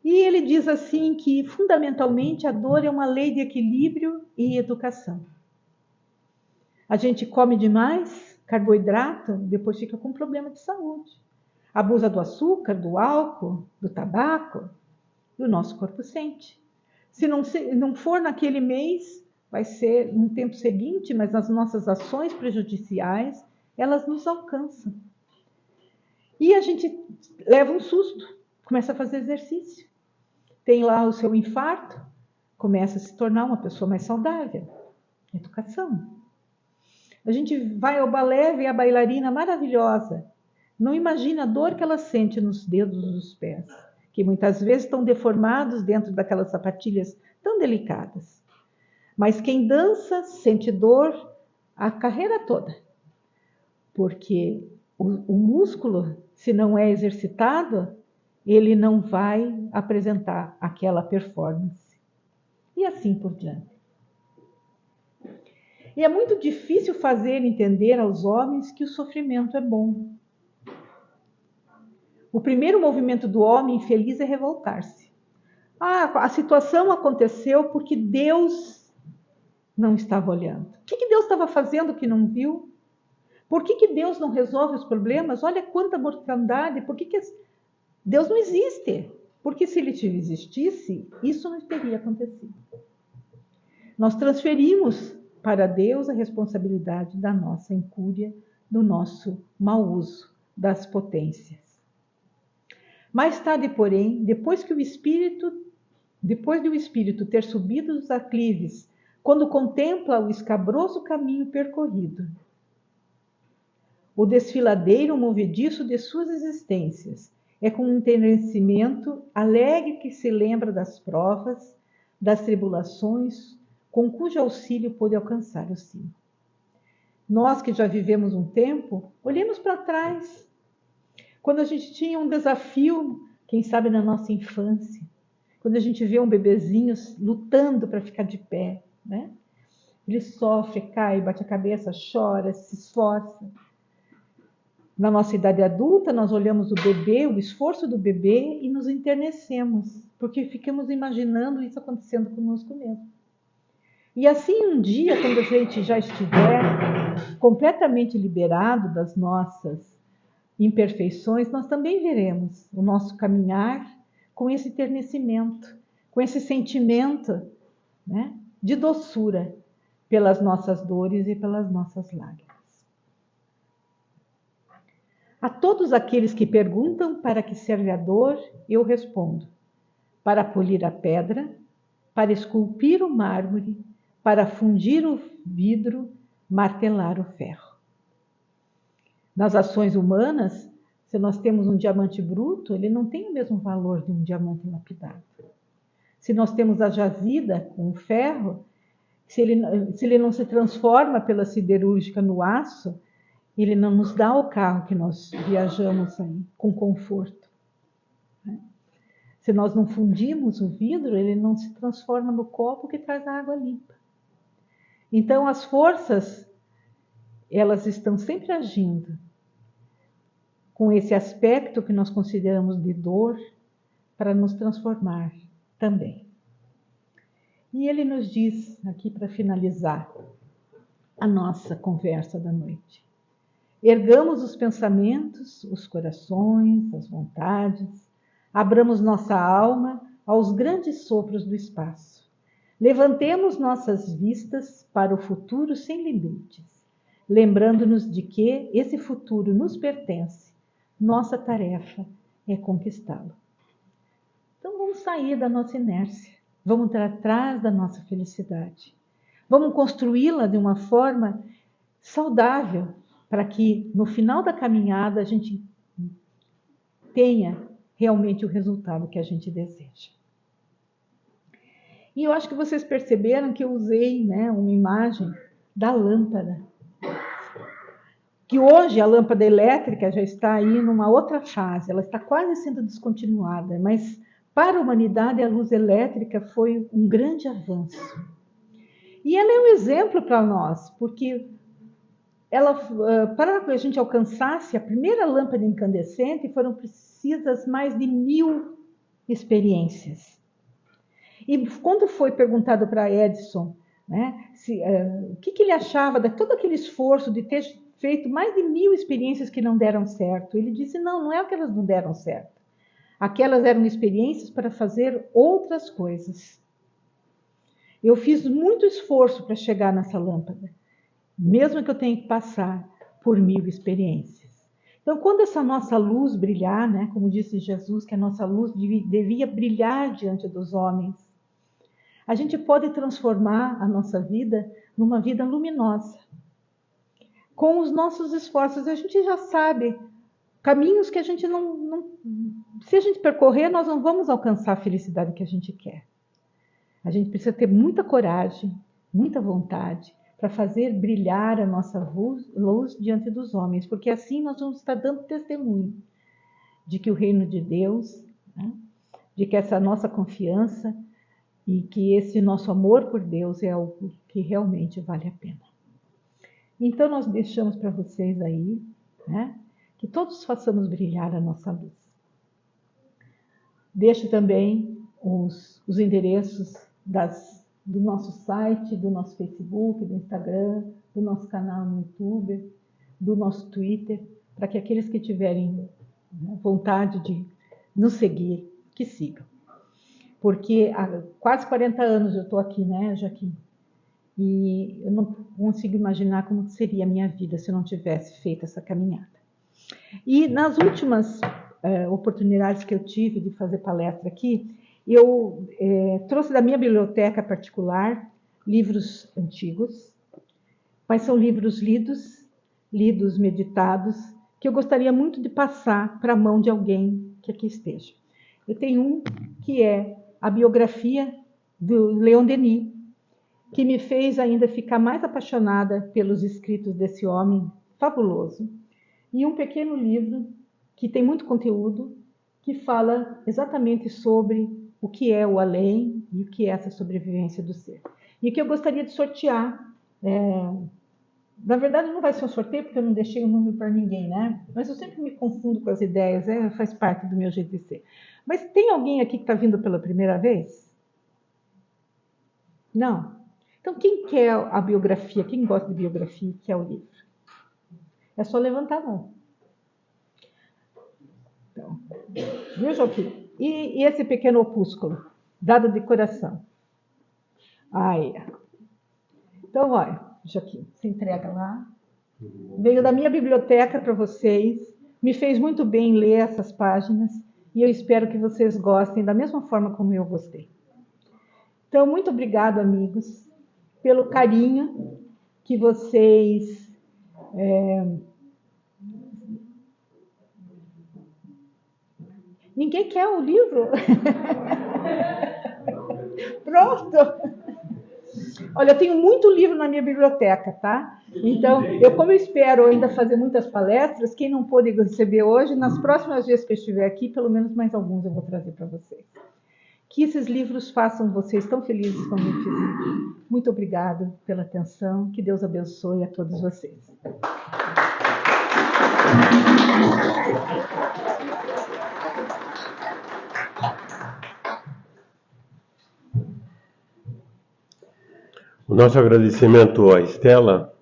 B: E ele diz assim que, fundamentalmente, a dor é uma lei de equilíbrio e educação. A gente come demais carboidrato, depois fica com problema de saúde. Abusa do açúcar, do álcool, do tabaco, e o nosso corpo sente. Se não for naquele mês, vai ser no tempo seguinte, mas as nossas ações prejudiciais, elas nos alcançam. E a gente leva um susto, começa a fazer exercício. Tem lá o seu infarto, começa a se tornar uma pessoa mais saudável. Educação. A gente vai ao balé, vê a bailarina maravilhosa, não imagina a dor que ela sente nos dedos dos pés, que muitas vezes estão deformados dentro daquelas sapatilhas tão delicadas. Mas quem dança sente dor a carreira toda, porque o músculo, se não é exercitado, ele não vai apresentar aquela performance. E assim por diante. E é muito difícil fazer entender aos homens que o sofrimento é bom. O primeiro movimento do homem infeliz é revoltar-se. A situação aconteceu porque Deus não estava olhando. O que Deus estava fazendo que não viu? Por que Deus não resolve os problemas? Olha quanta mortandade. Por que Deus não existe? Porque se ele existisse, isso não teria acontecido. Nós transferimos para Deus a responsabilidade da nossa incúria, do nosso mau uso das potências. Mais tarde, porém, depois de o espírito ter subido os aclives, quando contempla o escabroso caminho percorrido, o desfiladeiro movediço de suas existências, é com um enternecimento alegre que se lembra das provas, das tribulações, com cujo auxílio pôde alcançar o cimo. Nós que já vivemos um tempo, olhemos para trás. Quando a gente tinha um desafio, quem sabe na nossa infância, quando a gente vê um bebezinho lutando para ficar de pé, né? Ele sofre, cai, bate a cabeça, chora, se esforça. Na nossa idade adulta, nós olhamos o bebê, o esforço do bebê e nos enternecemos, porque ficamos imaginando isso acontecendo conosco mesmo. E assim, um dia, quando a gente já estiver completamente liberado das nossas imperfeições, nós também veremos o nosso caminhar com esse enternecimento, com esse sentimento, né, de doçura pelas nossas dores e pelas nossas lágrimas. A todos aqueles que perguntam para que serve a dor, eu respondo: para polir a pedra, para esculpir o mármore, para fundir o vidro, martelar o ferro. Nas ações humanas, se nós temos um diamante bruto, ele não tem o mesmo valor de um diamante lapidado. Se nós temos a jazida com o ferro, se ele não se transforma pela siderúrgica no aço, ele não nos dá o carro que nós viajamos aí, com conforto. Se nós não fundimos o vidro, ele não se transforma no copo que traz a água limpa. Então, as forças, elas estão sempre agindo com esse aspecto que nós consideramos de dor para nos transformar também. E ele nos diz, aqui para finalizar a nossa conversa da noite: ergamos os pensamentos, os corações, as vontades, abramos nossa alma aos grandes sopros do espaço. Levantemos nossas vistas para o futuro sem limites, lembrando-nos de que esse futuro nos pertence. Nossa tarefa é conquistá-lo. Então vamos sair da nossa inércia, vamos atrás da nossa felicidade, vamos construí-la de uma forma saudável, para que no final da caminhada a gente tenha realmente o resultado que a gente deseja. E eu acho que vocês perceberam que eu usei, né, uma imagem da lâmpada. Que hoje a lâmpada elétrica já está aí numa outra fase, ela está quase sendo descontinuada, mas para a humanidade a luz elétrica foi um grande avanço. E ela é um exemplo para nós, porque ela, para que a gente alcançasse a primeira lâmpada incandescente, foram precisas mais de 1000 experiências. E quando foi perguntado para Edison, né, o que ele achava de todo aquele esforço de ter feito mais de 1000 experiências que não deram certo, ele disse: não é que elas não deram certo. Aquelas eram experiências para fazer outras coisas. Eu fiz muito esforço para chegar nessa lâmpada, mesmo que eu tenha que passar por 1000 experiências. Então, quando essa nossa luz brilhar, né, como disse Jesus, que a nossa luz devia brilhar diante dos homens, a gente pode transformar a nossa vida numa vida luminosa. Com os nossos esforços, a gente já sabe caminhos que a gente não... Se a gente percorrer, nós não vamos alcançar a felicidade que a gente quer. A gente precisa ter muita coragem, muita vontade, para fazer brilhar a nossa luz diante dos homens, porque assim nós vamos estar dando testemunho de que o reino de Deus, né, de que essa nossa confiança e que esse nosso amor por Deus é algo que realmente vale a pena. Então nós deixamos para vocês aí, né, que todos façamos brilhar a nossa luz. Deixo também os endereços do nosso site, do nosso Facebook, do Instagram, do nosso canal no YouTube, do nosso Twitter, para que aqueles que tiverem vontade de nos seguir, que sigam. Porque há quase 40 anos eu estou aqui, né, Joaquim? E eu não consigo imaginar como seria a minha vida se eu não tivesse feito essa caminhada. E nas últimas oportunidades que eu tive de fazer palestra aqui, eu trouxe da minha biblioteca particular livros antigos, mas são livros lidos, meditados, que eu gostaria muito de passar para a mão de alguém que aqui esteja. Eu tenho um que é a biografia do Leon Denis, que me fez ainda ficar mais apaixonada pelos escritos desse homem fabuloso, e um pequeno livro que tem muito conteúdo, que fala exatamente sobre o que é o além e o que é essa sobrevivência do ser. E que eu gostaria de sortear. Na verdade, não vai ser um sorteio, porque eu não deixei o número para ninguém, né? Mas eu sempre me confundo com as ideias, faz parte do meu jeito de ser. Mas tem alguém aqui que está vindo pela primeira vez? Não? Então, quem quer a biografia, quem gosta de biografia, quer o livro? É só levantar a mão. Então, viu, Joaquim? E esse pequeno opúsculo, dado de coração. Aí. Então, olha, Joaquim, você entrega lá. Veio da minha biblioteca para vocês. Me fez muito bem ler essas páginas. E eu espero que vocês gostem da mesma forma como eu gostei. Então, muito obrigado, amigos, pelo carinho que vocês... Ninguém quer o livro? Pronto! Olha, eu tenho muito livro na minha biblioteca, tá? Então, como eu espero ainda fazer muitas palestras, quem não pôde receber hoje, nas próximas vezes que eu estiver aqui, pelo menos mais alguns eu vou trazer para vocês. Que esses livros façam vocês tão felizes como me fizeram. Muito obrigada pela atenção. Que Deus abençoe a todos vocês.
A: O nosso agradecimento à Estela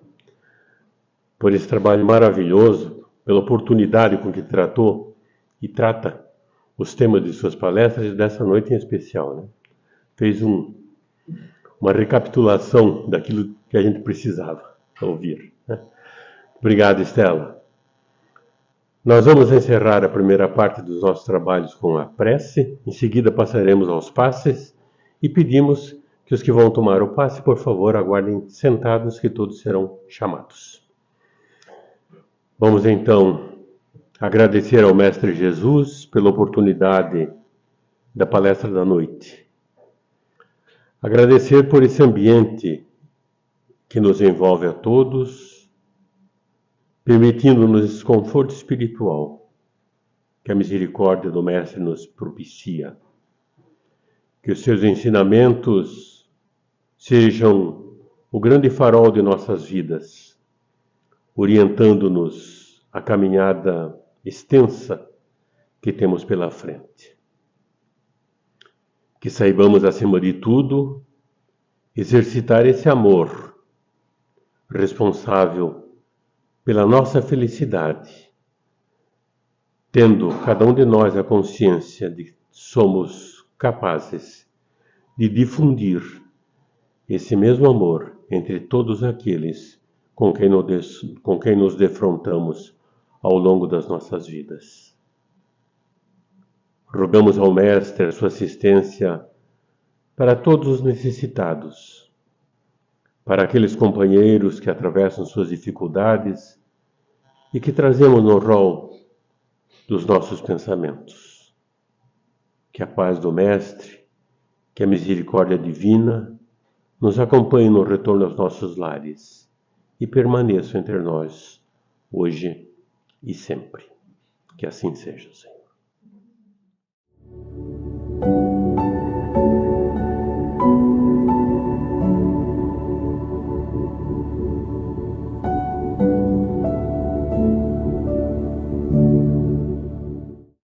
A: por esse trabalho maravilhoso, pela oportunidade com que tratou e trata os temas de suas palestras e dessa noite em especial, né? Fez uma recapitulação daquilo que a gente precisava ouvir, né? Obrigado, Estela. Nós vamos encerrar a primeira parte dos nossos trabalhos com a prece, em seguida passaremos aos passes e pedimos que os que vão tomar o passe, por favor, aguardem sentados que todos serão chamados. Vamos então agradecer ao Mestre Jesus pela oportunidade da palestra da noite. Agradecer por esse ambiente que nos envolve a todos, permitindo-nos esse conforto espiritual que a misericórdia do Mestre nos propicia. Que os seus ensinamentos sejam o grande farol de nossas vidas, orientando-nos a caminhada extensa que temos pela frente. Que saibamos, acima de tudo, exercitar esse amor responsável pela nossa felicidade, tendo cada um de nós a consciência de que somos capazes de difundir esse mesmo amor entre todos aqueles com quem nos defrontamos ao longo das nossas vidas. Rogamos ao Mestre a sua assistência para todos os necessitados, para aqueles companheiros que atravessam suas dificuldades e que trazemos no rol dos nossos pensamentos. Que a paz do Mestre, que a misericórdia divina nos acompanhe no retorno aos nossos lares e permaneçam entre nós, hoje e sempre. Que assim seja, Senhor.